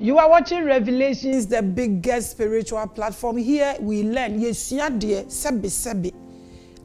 You are watching Revelations, the biggest spiritual platform. Here we learn. Yes, sebi.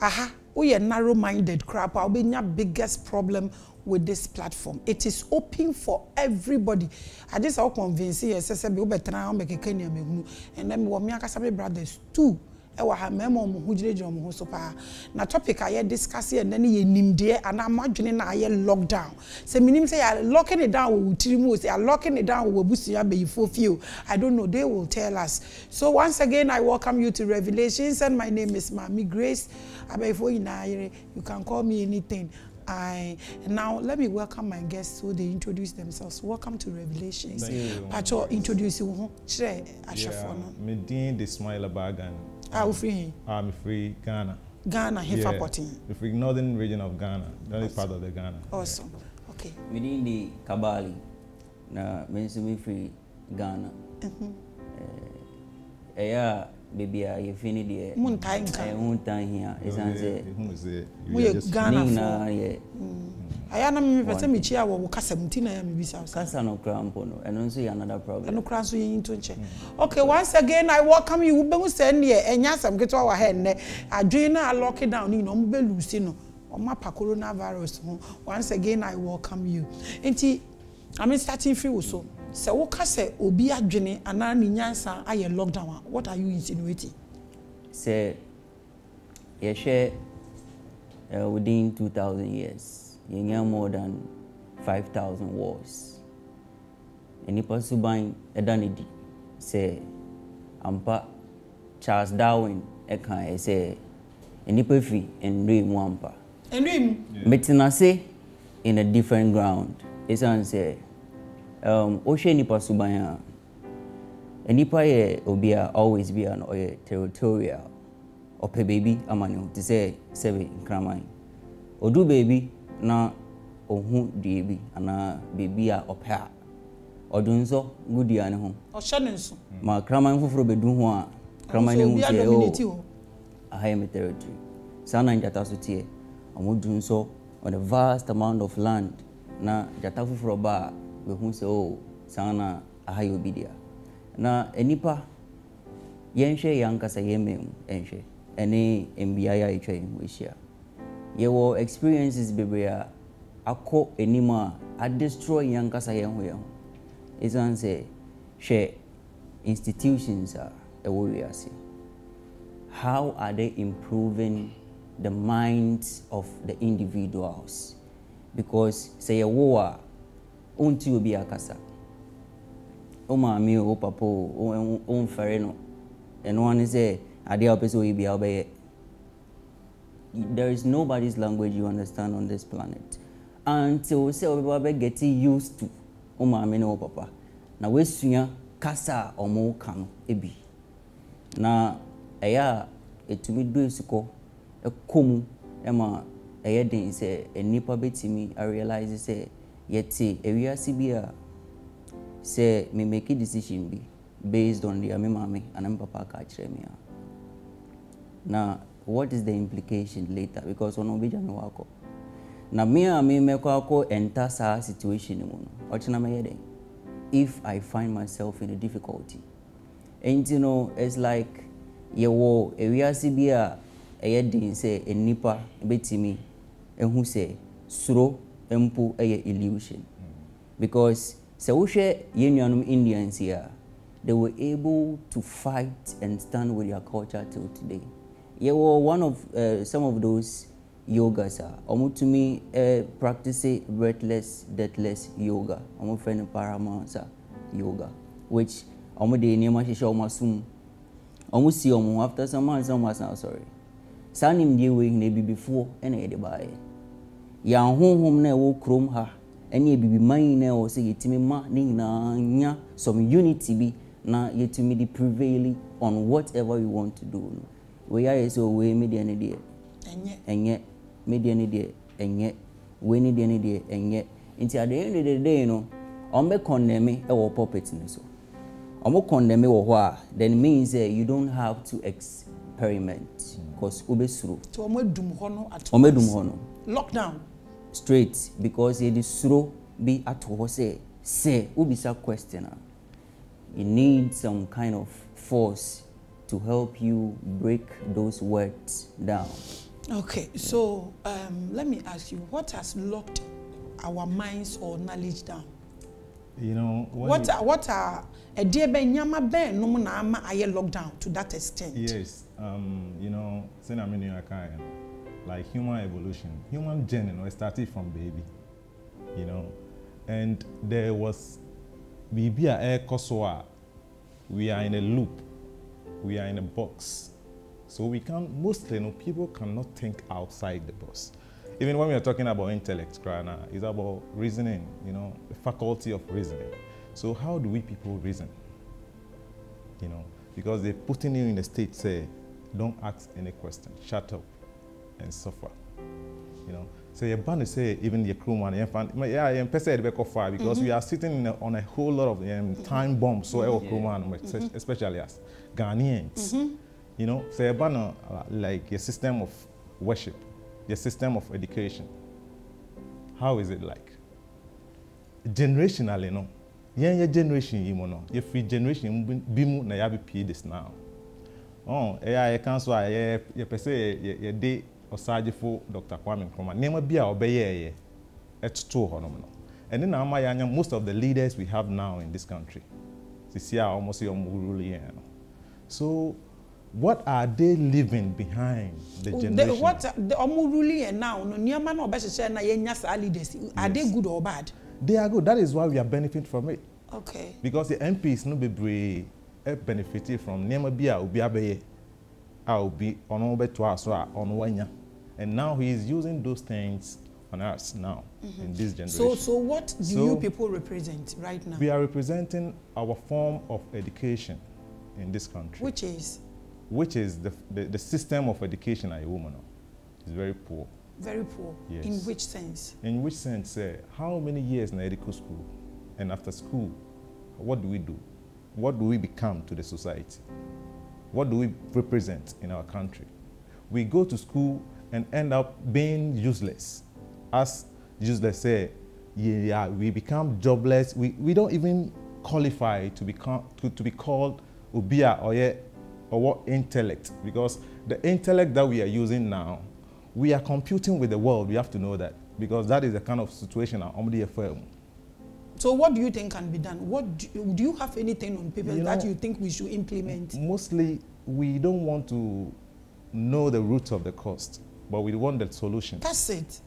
Aha, we are narrow-minded crap. I'll be your biggest problem with this platform. It is open for everybody. I just how convince you. Sebi we better now make a Kenya me and then we are my brothers too. Ewa ha memo mo hujire jom ho so pa na topic aye discuss and then ye nimde and I'm imagining na aye lockdown say minim say you locking it down with tirimu say you locking it down with busia be for few I don't know, they will tell us. So once again I welcome you to Revelations and my name is Maame Grace. Abefo you can call me anything. Now let me welcome my guests so they introduce themselves. Welcome to Revelations. Pacho introduce you chere ashafo no. Me din the smile bagan. Ah, free. I'm free Ghana. Ghana, Hefa Potting. The free northern region of Ghana, the only part of the Ghana. Awesome. Okay. Within the Kabali, na me free Ghana. Baby, you finish the moon time here. Is answer. We Ghana. Yeah. I am me person me chia wo ka 17 I am bisa. Cancer no crampo no. And also another problem. No cramp so yin to nche. Okay, once again I welcome you. We be say ne enya sam keto wa he ne. Adwen na lock down ni no mo be lose no. O ma pa coronavirus ho. Once again I welcome you. Enti I'm starting free so. Se wo ka se obi adwene ana ni nyansa aye lockdown. What are you insinuating? Say you share within 2000 years. You have more than 5,000 wars. Any person buying a dandy say, Ampa Charles Darwin, a kind say, any perfy and dream wampa. And dream? Metina say in a different ground. It's answer. Ocean nipa subaya. Any paye obia always be an oye territorial. Ope baby amanu to say seven cramine. Odu baby. Na ohu debi ana baby a opha odunso gudi ane ho o hyenenso ma kraman foforo bedu ho a kraman ne hu o ahaya me territory sana njata so tie omodunso on a vast amount of land na jata foforo ba we hu se o sana ahaya obidia na enipa yenhwe yankasa yemem enhwe ene mbia ya etwa hu ehia your experiences bebrea akọ enima a destroy yankasa yenho is answer share institutions are how are they improving the minds of the individuals? Because say a war unti obi akasa o maame o papa o mfere no eno one say ade a person we be obey. There is nobody's language you understand on this planet until say we getting used to o maame no papa na we sua kasa omo kan ebi na eya etumi do esuko ekomu ema eye den say enipa betimi I realize say yeti ewiase bia say me make a decision be based on the maame and papa ka kire me na what is the implication later? Because on obija me wako. Na me meko enter sa situation mu no. Ochina me yede. If I find myself in a difficulty. And you know, it's like yewo ewiase bia eyedin say enipa betimi ehu say suro empo eye illusion. Because se wo hwe yenuanum Indians here, they were able to fight and stand with their culture till today. Yeah, well, one of some of those yogas are to me practice breathless, deathless yoga. I'm friend of paramount yoga, which I'm the name of Masum. Almost see after some months, sorry. Sanim deal with maybe before any by. Yang home ne wo chrome ha. Any baby mine or say it me ma nya some unity be na yet to me the prevailing on whatever you want to do. We are so we media any day, and yet media any day, and yet we need any day, and yet until the end of the day, you know, on be condemn me or puppet in so. On condemn me or what, then means you don't have to experiment because ube through. To omedum hono at lockdown straight because it is through be at what say ubisa questioner. You need some kind of force to help you break those words down. Okay, so let me ask you, what has locked our minds or knowledge down? You know, What are a dear ben yama ben no na ama aye lockdown to that extent? Yes, you know, like human evolution, human journey, it started from baby, you know, and there was Bibia air Kosoa. We are in a loop, we are in a box, so we can't. Mostly, people cannot think outside the box. Even when we are talking about intellect, it's about reasoning, you know, the faculty of reasoning. So how do we people reason? You know, because they're putting you in a state, say, don't ask any question, shut up and suffer. You know, so you're bound to say, even your crewman, because we are sitting on a whole lot of time bombs, so crewman, especially as Ghanaians. You know, so you're bound like your system of worship, your system of education. How is it like? Generationally, no. Your generation, you know, your free generation, bimu na yabi pay this now. Oh, I can't say you per se your day or surgical Dr. Kwame Nkrumah. Name be our obey it's too phenomenal. And then most of the leaders we have now in this country, almost so what are they leaving behind the generation? What the Omuruli now? No, Niaman or Besha na yenyasa leaders. Are they good or bad? They are good. That is why we are benefiting from it. Okay. Because the MPs no be benefited from Nema Bia Ubiabe, I'll be on over to us on Wanya. And now he is using those things on us now in this generation. So what do you people represent right now? We are representing our form of education in this country. Which is the system of education at a woman is very poor. Very poor. Yes. In which sense? In which sense? How many years in medical school, and after school, what do we do? What do we become to the society? What do we represent in our country? We go to school and end up being useless. As useless say, yeah, we become jobless. We don't even qualify to be called ubia or what intellect, because the intellect that we are using now, we are computing with the world. We have to know that, because that is the kind of situation our Omdi FM. So what do you think can be done? What do you have anything on paper that you think we should implement? Mostly, we don't want to know the roots of the cost, but we want the solution. That's it.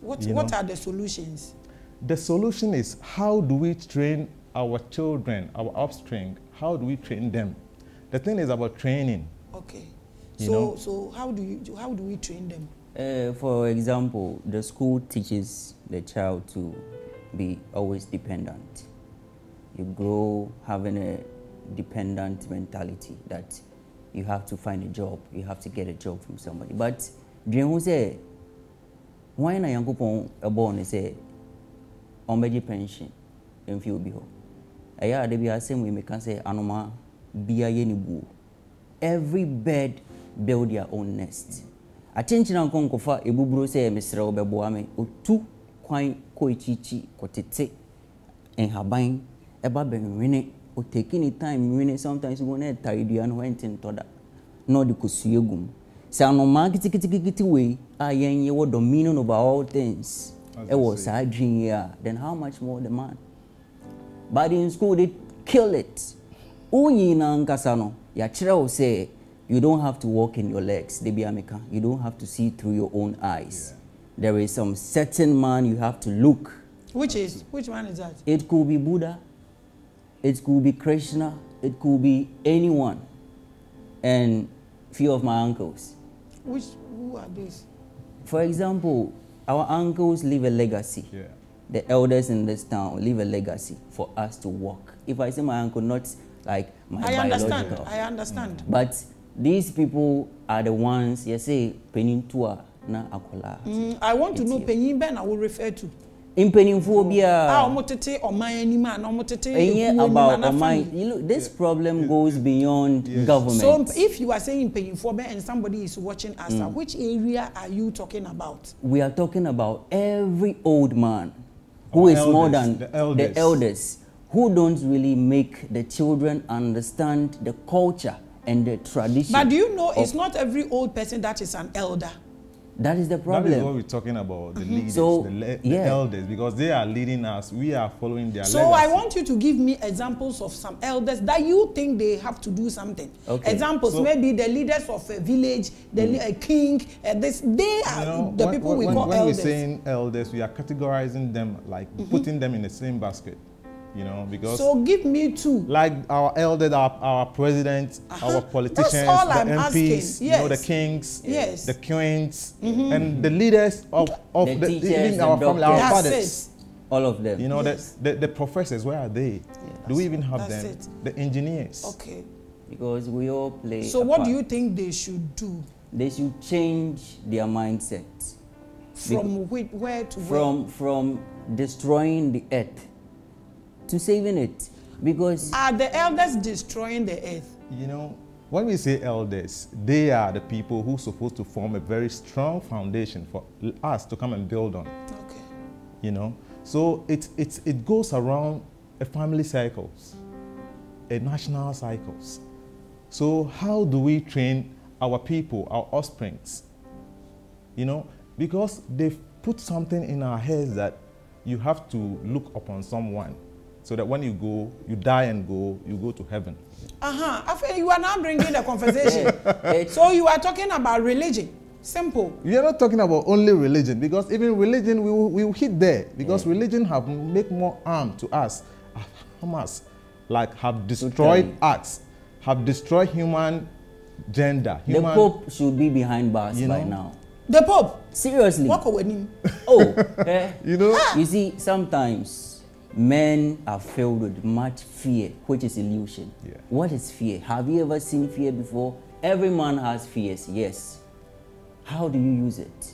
What are the solutions? The solution is, how do we train our children, our offspring? How do we train them? The thing is about training. Okay. So how do we train them? For example, the school teaches the child to be always dependent. You grow having a dependent mentality that you have to find a job, you have to get a job from somebody. But dream who say, why na yango pon born say ombeji pension in few biho. Aya de bi asem we can say anoma biya yeni bu. Every bird build their own nest. Attention and konkofa ebuburo say Mr. Obeboame otu kwan ko ichichi kotete en haban eba benwene o taking the time when sometimes you go na taridu and went in toda no the kosuegum say anoma kitikiti way ayen ye wo dominion over all things it was a dream here, then how much more the man? But in school they kill it. Uyi na nkasano ya chira say you don't have to walk in your legs, you don't have to see through your own eyes. There is some certain man you have to look. Which man is that? It could be Buddha, it could be Krishna, it could be anyone. And few of my uncles. Who are these? For example, our uncles leave a legacy. Yeah. The elders in this town leave a legacy for us to walk. If I say my uncle, not like my biological. I understand. But these people are the ones, you say, Penintua na akola. I want to know Penin Ben I will refer to. In Peninphobia. This problem goes beyond government. So if you are saying Peninphobia and somebody is watching us, which area are you talking about? We are talking about every old man who is more than the elders, who don't really make the children understand the culture and the tradition. But do you know it's not every old person that is an elder? That is the problem. That is what we're talking about, the leaders, So, the elders, because they are leading us. We are following their So legacy. I want you to give me examples of some elders that you think they have to do something. Okay. Examples, So, maybe the leaders of a village, a king, they are the people we call when elders. we're saying elders, we are categorizing them, like putting them in the same basket, you know, because So give me two. like our elders, our presidents, our politicians, That's all the I'm MPs, asking. you know, the Yes. kings, Yes. the queens, and the leaders of The the, teachers, even the our family, our doctors. That's fathers. All of them. You know, Yes. the professors, where are they? Do we even have That's them? it. The engineers. Okay. Because we all play. So a what part. do you think they should do? They should change their mindset From where to where? from destroying the earth to saving it. Because Are the elders destroying the earth? You know, when we say elders, they are the people who are supposed to form a very strong foundation for us to come and build on. Okay. You know, so it goes around a family cycles, a national cycles. So how do we train our people, our offsprings? You know, because they've put something in our heads that you have to look upon someone, so that when you go, you die and go, you go to heaven. I feel you are now bringing the conversation. Yeah. So you are talking about religion. Simple. We are not talking about only religion, because even religion we will hit there, because religion have make more harm to us, like have destroyed us, have destroyed human gender. the Pope should be behind bars You by know? now. The Pope. Seriously. Walk away him. Oh, You know, you see, sometimes men are filled with much fear, which is illusion. Yeah. What is fear? Have you ever seen fear before? Every man has fears, yes. How do you use it?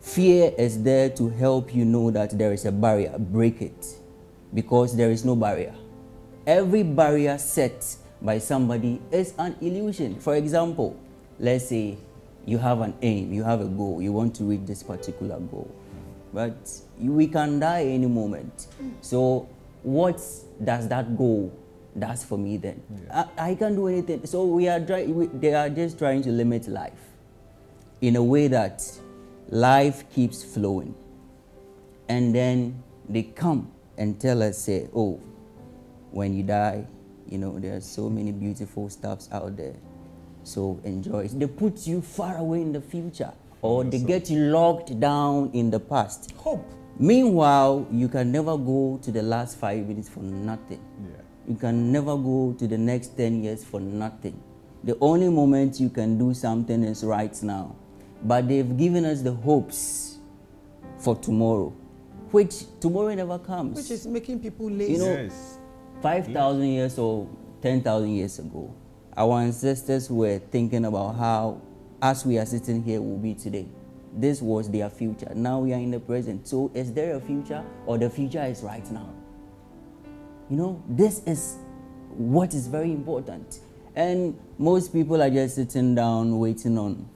Fear is there to help you know that there is a barrier. Break it. Because there is no barrier. Every barrier set by somebody is an illusion. For example, let's say you have an aim, you have a goal, you want to reach this particular goal. But we can die any moment. So what does that goal does for me then? Yeah. I can't do anything. So they are just trying to limit life in a way that life keeps flowing. And then they come and tell us, say, oh, when you die, you know, there are so many beautiful stuffs out there. So enjoy it. They put you far away in the future, or they get you locked down in the past. Hope. Meanwhile, you can never go to the last 5 minutes for nothing. Yeah. You can never go to the next 10 years for nothing. The only moment you can do something is right now. But they've given us the hopes for tomorrow, which tomorrow never comes. Which is making people lazy. You know, yes. 5,000 years or 10,000 years ago, our ancestors were thinking about how, as we are sitting here, will be today. This was their future. Now we are in the present. So is there a future, or the future is right now? You know, this is what is very important. And most people are just sitting down waiting on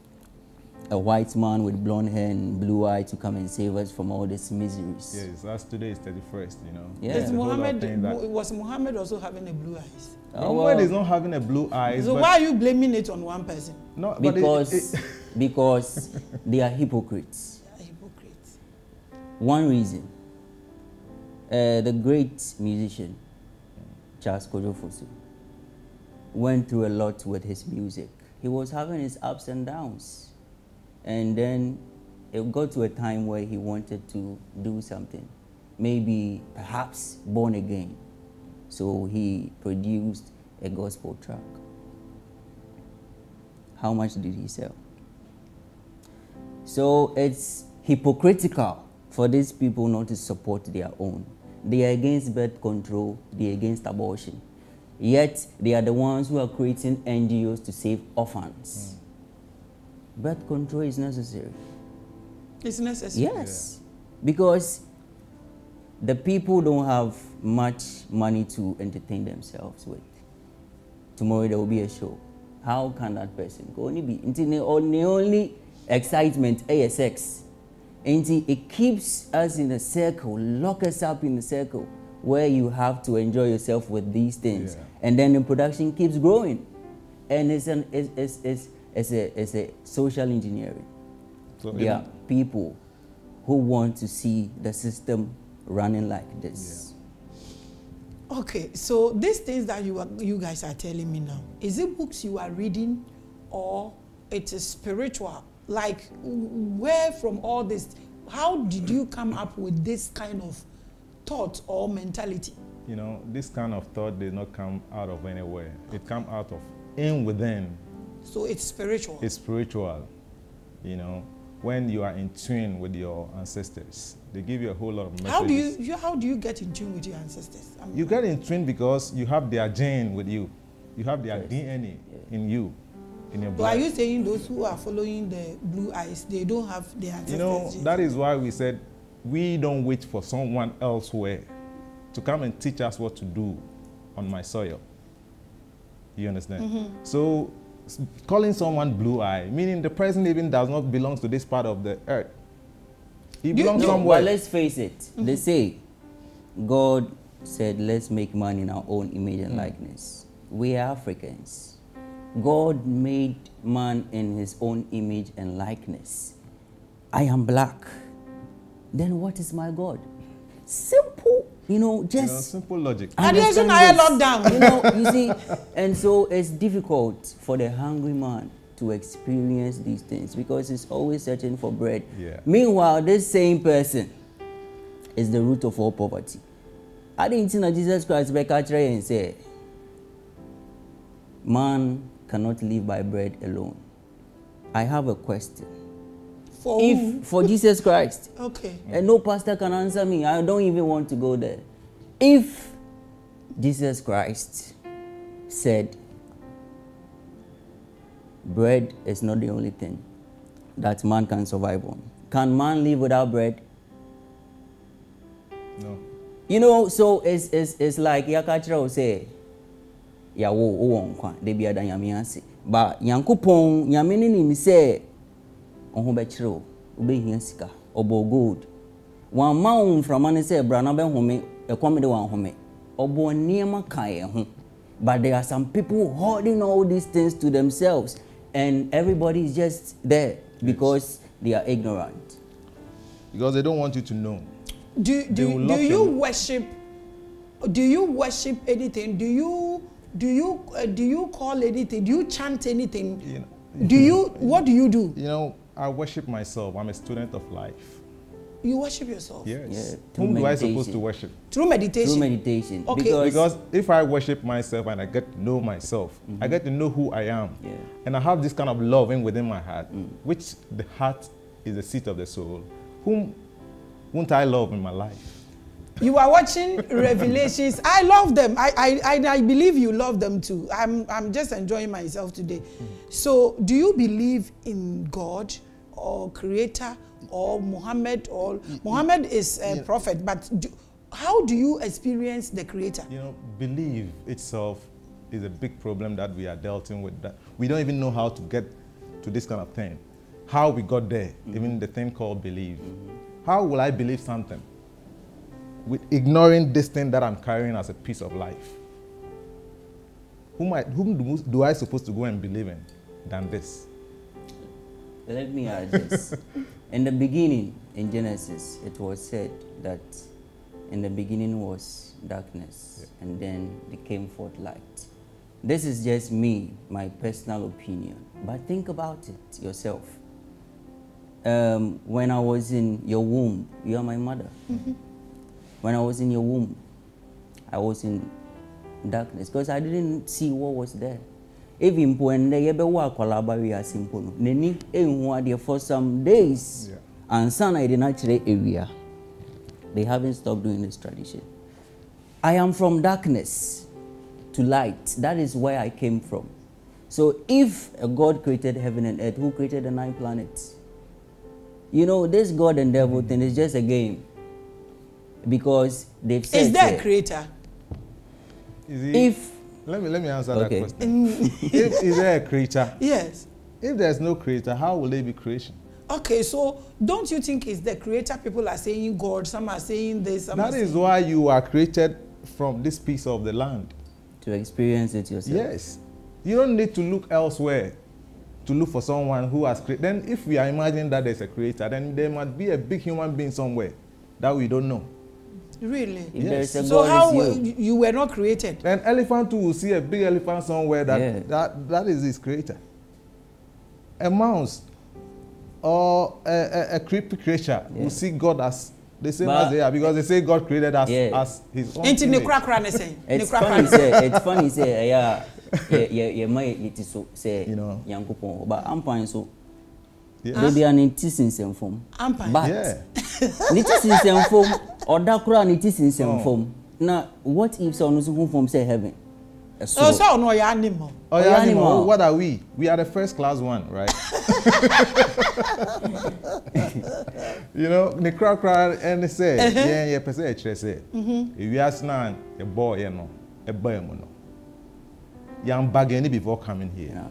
a white man with blonde hair and blue eyes to come and save us from all these miseries. Yes, as today is 31st, you know. Yeah. Is There's a whole lot of things was Muhammad also having a blue eyes? Muhammad is not having a blue eyes. So but why are you blaming it on one person? no, but Because they are hypocrites. They are hypocrites. One reason, the great musician Charles Kojofosu went through a lot with his music. He was having his ups and downs. And then it got to a time where he wanted to do something, maybe perhaps born again. So he produced a gospel track. How much did he sell? So it's hypocritical for these people not to support their own. They are against birth control, they are against abortion. Yet they are the ones who are creating NGOs to save orphans. Birth control is necessary. It's necessary. Yes, because the people don't have much money to entertain themselves with. Tomorrow there will be a show. How can that person go? Only be only excitement, ASX. And it keeps us in a circle, lock us up in a circle where you have to enjoy yourself with these things, Yeah. and then the production keeps growing, and it's a social engineering. So There are people who want to see the system running like this. Okay, so these things that you guys are telling me now, is it books you are reading or it is spiritual? Like, where from all this, how did you come up with this kind of thought or mentality? You know, this kind of thought did not come out of anywhere. It come out of in within. So it's spiritual. It's spiritual. You know, when you are in tune with your ancestors, they give you a whole lot of messages. How do you get in tune with your ancestors? You get in tune because you have their gene with you. You have their DNA in you, in your So blood. are you saying those who are following the blue eyes, they don't have their ancestors? You know, that is why we said we don't wait for someone elsewhere to come and teach us what to do on my soil. You understand? So calling someone blue eye, meaning the person even does not belong to this part of the earth. He belongs somewhere. But let's face it, they say God said, let's make man in our own image and likeness. We are Africans. God made man in his own image and likeness. I am black. Then what is my God? Simple, just simple logic. understand lockdown. this. You see, and so it's difficult for the hungry man to experience these things because he's always searching for bread. Yeah. Meanwhile, this same person is the root of all poverty. I didn't think that Jesus Christ back and say, man cannot live by bread alone. I have a question. For Jesus Christ, okay, and no pastor can answer me, I don't even want to go there. If Jesus Christ said, bread is not the only thing that man can survive on, can man live without bread? No. So it's like Yakachra will say, Yawo Owonkwa, they be a danyamiansi. But Yankupon, Yamini say, Ohobechro, Ube Hinsika, Obo Gold. One mound from Mane say, Branabe Home, a comedy one home, Obo Niema Kaye. But there are some people holding all these things to themselves, and everybody is just there because they are ignorant. Because they don't want you to know. Do you worship anything? Do you call anything? Do you chant anything? What do you do? You know, I worship myself. I'm a student of life. You worship yourself? Yes. Yeah, Whom do I supposed to worship? Through meditation? Through meditation. Okay. Because if I worship myself and I get to know myself, I get to know who I am. Yeah. And I have this kind of love within my heart, which the heart is the seat of the soul. Whom won't I love in my life? You are watching Revelations. I love them. I believe you love them too. I'm just enjoying myself today. So do you believe in God or Creator or Muhammad? Or Muhammad is a prophet, but how do you experience the Creator? You know, belief itself is a big problem that we are dealing with. That we don't even know how to get to this kind of thing. How we got there, even the thing called belief. How will I believe something with ignoring this thing that I'm carrying as a piece of life? Whom do I supposed to go and believe in than this? Let me add this. In the beginning, in Genesis, it was said that in the beginning was darkness, and then there came forth light. This is just me, my personal opinion. But think about it yourself. When I was in your womb, you are my mother. When I was in your womb, I was in darkness because I didn't see what was there. Even when they were collaborating simple, Neni there for some days, and son I did not area. They haven't stopped doing this tradition. I am from darkness to light. That is where I came from. So if a God created heaven and earth, who created the 9 planets? You know, this God and devil thing is just a game. Because they've said... Is there a creator? Let me answer that question. Is there a creator? Yes. If there's no creator, how will there be creation? Okay, so don't you think it's the creator? People are saying God, some are saying this. Some That are is saying... why you are created from this piece of the land. To experience it yourself. Yes. You don't need to look elsewhere to look for someone who has created. Then if we are imagining that there's a creator, then there must be a big human being somewhere that we don't know. Really? If there is a So God, how it's you. you were not created? An elephant too will see a big elephant somewhere that is his creator. A mouse or a creepy creature will see God as the same as they are, because they say God created us as his own image. It's funny say yeah it is so say Yankopon, but ampine so maybe an intis in form. But it is in form or that crown it is in form. Now what if someone who's from say heaven? So no your animal. Oh, your animal. What are we? We are the first class one, right? You know, the crowd and they say, yeah, per se, say, if you ask now a boy, you know, a boy, young bargain before coming here.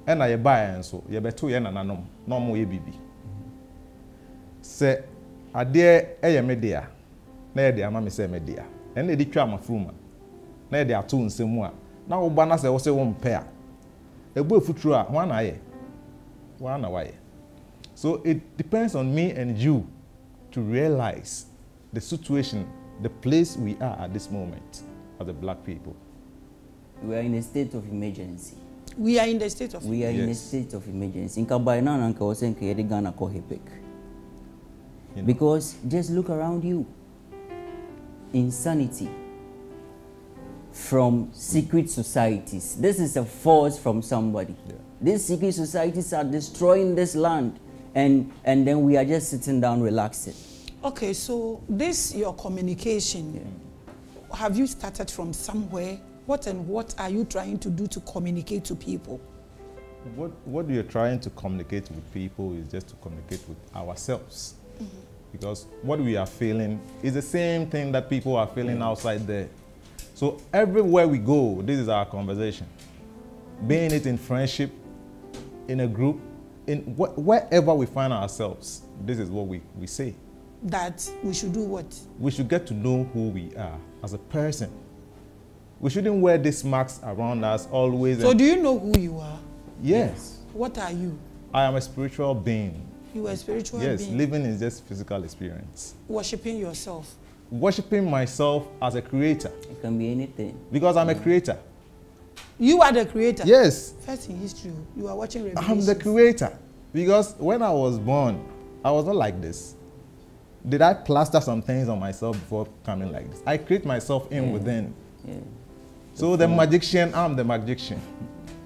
And I buy and so you better yen and no more baby. Say, a dear a media, nay, dear mammy say media, and they declare my fruma. Nay, they are two in some one. Now, Banas was a one pair. A boy futura, one eye. One away. So it depends on me and you to realize the situation, the place we are at this moment as the black people. We are in a state of emergency. We are in the state of We are in a state of emergency. In Kabaina and Kawasen Kayegana Kohepek. Because just look around you. Insanity from secret societies. This is a force from somebody. These secret societies are destroying this land, and then we are just sitting down relaxing. Okay, so this your communication. Have you started from somewhere? What are you trying to do to communicate to people? What we are trying to communicate with people is just to communicate with ourselves. Because what we are feeling is the same thing that people are feeling outside there. So everywhere we go, this is our conversation. Being it in friendship, in a group, in wherever we find ourselves, this is what we say. That we should do what? We should get to know who we are as a person. We shouldn't wear these marks around us always. So do you know who you are? Yes. What are you? I am a spiritual being. You are a spiritual being? Yes, living is just physical experience. Worshipping yourself? Worshipping myself as a creator. It can be anything. Because I'm a creator. You are the creator? Yes. First in history, you are watching Revelations. I'm the creator. Because when I was born, I was not like this. Did I plaster some things on myself before coming like this? I create myself within. So the magician, I'm the magician.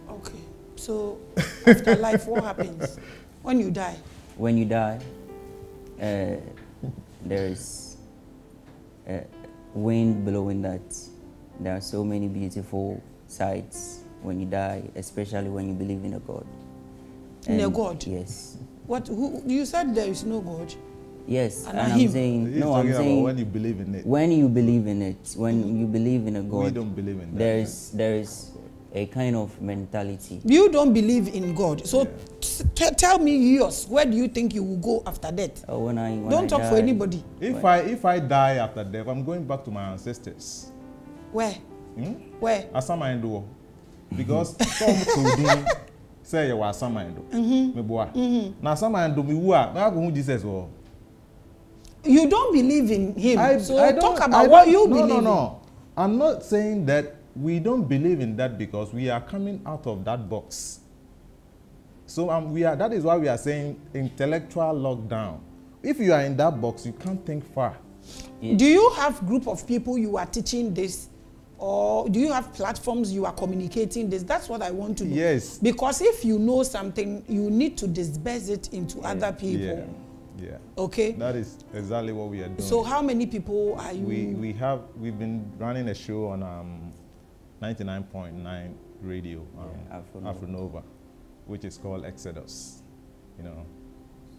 Okay. So after life, what happens when you die? When you die, there is wind blowing that. There are so many beautiful sights when you die, especially when you believe in a God. In a God? Yes. What? Who, you said there is no God. Yes, and I'm saying, no, I'm saying when you believe in it. When you believe in it, when you believe in a God, we don't believe in that. There is a kind of mentality. You don't believe in God, so tell me yours. Where do you think you will go after death? When don't talk for anybody. If I die after death, I'm going back to my ancestors. Where? Where? Asama. Because some told say you were Asama. Now Asama me who Jesus was. You don't believe in him. I talk about what you believe in. No. I'm not saying that we don't believe in that because we are coming out of that box. So that is why we are saying intellectual lockdown. If you are in that box, you can't think far. Do you have a group of people you are teaching this? Or do you have platforms you are communicating this? That's what I want to know. Yes. Because if you know something, you need to disperse it into other people. Yeah. Okay. That is exactly what we are doing. So how many people are you? We've been running a show on 99.9 radio, Afronova, which is called Exodus. You know,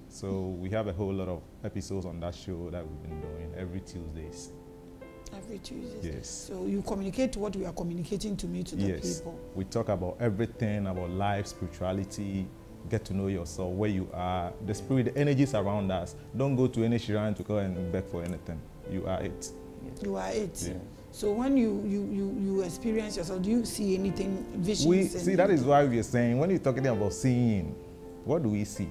so we have a whole lot of episodes on that show that we've been doing every Tuesdays. Every Tuesday. Yes. So you communicate what you are communicating to me to the people. We talk about everything about life, spirituality, get to know yourself, where you are, the spirit, the energies around us. Don't go to any shrine to go and beg for anything. You are it. You are it. Yeah. So when you experience yourself, do you see anything, visions? We see, that is why we are saying, when you're talking about seeing, what do we see?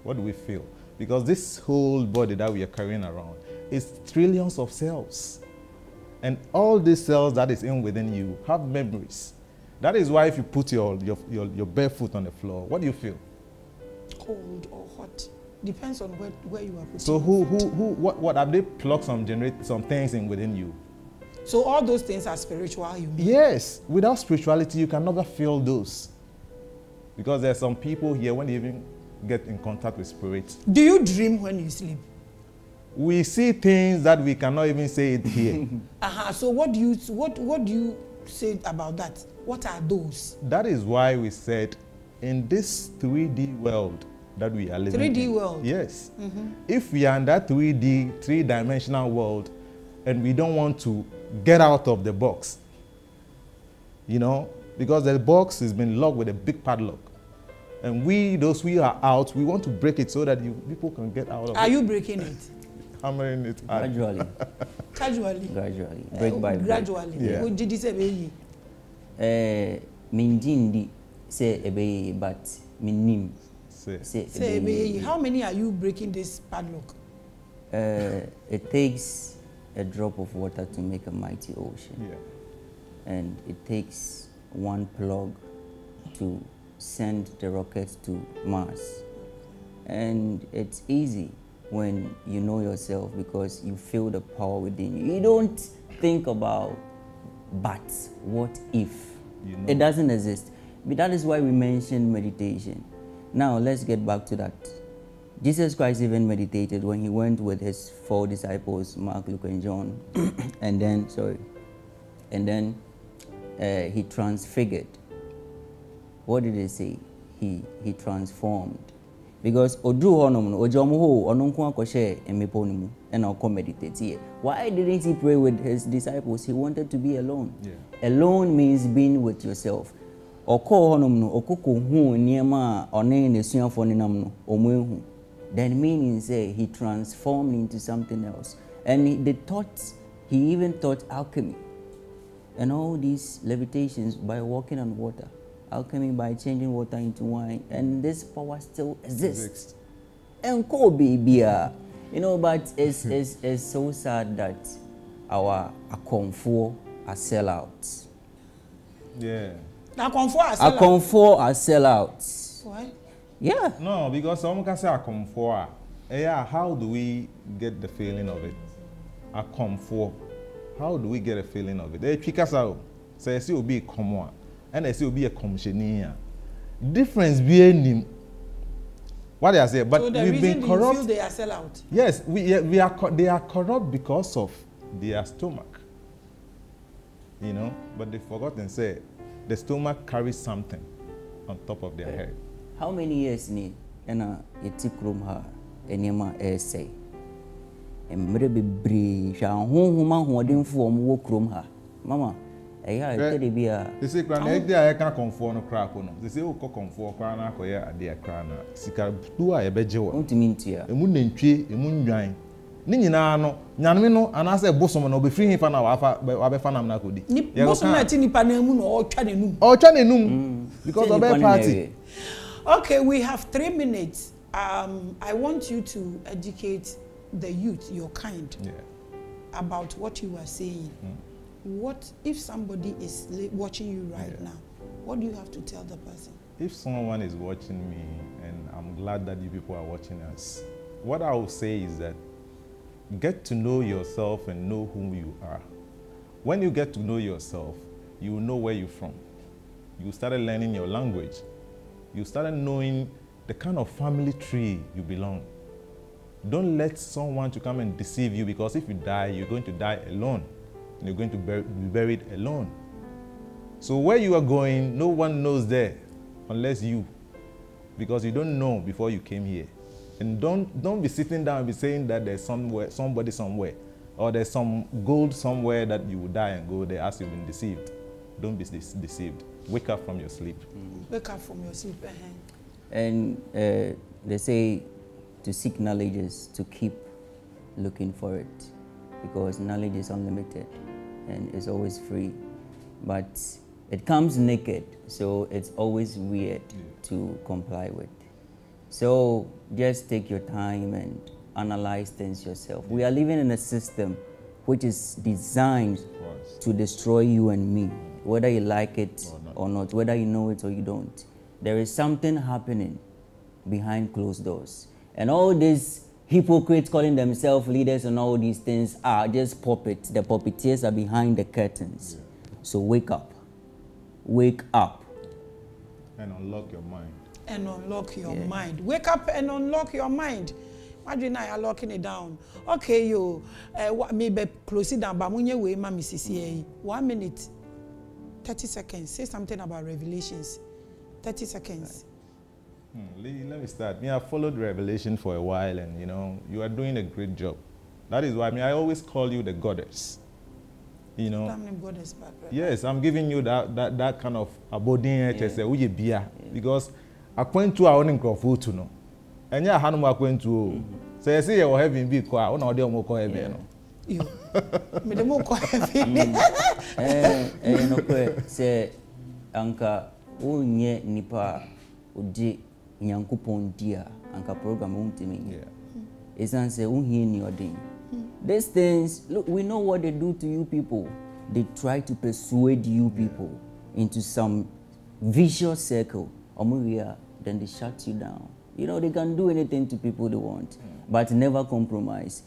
What do we feel? Because this whole body that we are carrying around is trillions of cells. And all these cells that is in within you have memories. That is why if you put your bare foot on the floor, what do you feel? Cold or hot. Depends on where you are putting. So what have they plugged some things in within you? So all those things are spiritual, you mean? Yes. Without spirituality, you can never feel those. Because there are some people here, when they even get in contact with spirit. Do you dream when you sleep? We see things that we cannot even say it here. So what do you say about that? What are those? That is why we said, in this 3D world that we are living 3D in. world? Yes. If we are in that 3D, three-dimensional world, and we don't want to get out of the box, you know, because the box has been locked with a big padlock. And those we are out, we want to break it so that people can get out of it. Are you breaking it? Hammering it out. Gradually. Casually? Gradually. Break by break. Gradually. Yeah. What did you say? Minjindi say ebeye, but minim say ebeye. How many are you breaking this padlock? It takes a drop of water to make a mighty ocean. Yeah. And it takes one plug to send the rocket to Mars. And it's easy when you know yourself because you feel the power within you. You don't think about, but what if? You know. It doesn't exist. But that is why we mentioned meditation. Now let's get back to that. Jesus Christ even meditated when he went with his 4 disciples, Mark, Luke, and John, and then he transfigured. What did he say? He transformed. Because Odru Honom, Ojomuho, Onunko Koshe, and Meponimu, and I'll meditate here. Why didn't he pray with his disciples? He wanted to be alone. Yeah. Alone means being with yourself. Oko Honom no, Okoko hu, Niema, One, Nesuan Foninam, Omuhu. Then meaning say he transformed into something else. And he even taught alchemy. And all these levitations by walking on water. Alchemy by changing water into wine. And this power still exists. And ko baby, you know, but it's so sad that our akomfo are sellouts. Yeah. Akomfo are sellouts. Why? Yeah. No, because someone can say a comfort. Yeah, how do we get the feeling of it? A comfort. How do we get a feeling of it? They pick us out. Say, it will be a common. And they say it will be a commissioner. Difference being what they say, but so the we've been corrupt. You feel they are sell out? Yes, they are corrupt because of their stomach. You know, but they forgot and say the stomach carries something on top of their head. How many years ni ena yeti krom ha enema say emre bebre hwa honhoma hodenfo omwo krom ha mama eya tede bia they say kra na e dey can comfort no crack no they say o ko comfort kra na akoye ade kra na sika du a ebeje wo ontimi ntia emu nantwie emu nwan ni nyina no nyanme no anase bosom na obefiri hifa na wabefa nam na kodi bosom na ti nipa na emu no o twa nenum because of a party. Okay, we have 3 minutes. I want you to educate the youth, your kind, about what you are saying. What if somebody is watching you right now? What do you have to tell the person? If someone is watching me, and I'm glad that you people are watching us, what I will say is that get to know yourself and know who you are. When you get to know yourself, you will know where you're from. You started learning your language. You started knowing the kind of family tree you belong. Don't let someone to come and deceive you, because if you die, you're going to die alone. And you're going to be buried alone. So where you are going, no one knows there unless you, because you don't know before you came here. And don't be sitting down and be saying that there's somebody somewhere, or there's some gold somewhere that you will die and go there as you've been deceived. Don't be deceived. Wake up from your sleep. Wake up from your sleep. And they say to seek knowledge is to keep looking for it, because knowledge is unlimited and it's always free. But it comes naked, so it's always weird to comply with. So just take your time and analyze things yourself. We are living in a system which is designed to destroy you and me, whether you like it or not, whether you know it or you don't. There is something happening behind closed doors. And all these hypocrites calling themselves leaders and all these things are just puppets. The puppeteers are behind the curtains. Yeah. So wake up. Wake up. And unlock your mind. And unlock your mind. Wake up and unlock your mind. Imagine I are locking it down. Okay, you maybe close it down, but when you wait, Mama, 1 minute, 30 seconds. Say something about Revelations. 30 seconds. Let me start. I followed Revelation for a while, and you are doing a great job. That is why I always call you the goddess. Goddess, yes, I'm giving you that kind of abiding because according to our own crowd to know. And yeah, how I going to say, say you have been big quiet, or no, call heavy. You, me the more heavy. Say, Anka, unye nipa uji nyankupon dia anka program untimi. It's answer unhi ni odin. These things, look, we know what they do to you people. They try to persuade you people into some vicious circle. Then they shut you down. They can do anything to people they want, but never compromise.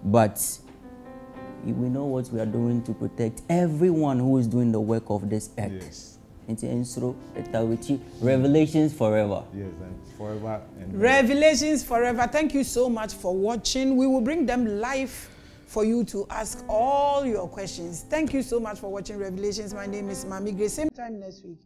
But we know what we are doing to protect everyone who is doing the work of this earth. Yes. Revelations forever. Yes, and forever. And Revelations forever. Thank you so much for watching. We will bring them live for you to ask all your questions. Thank you so much for watching Revelations. My name is Maame Grace. Same time next week.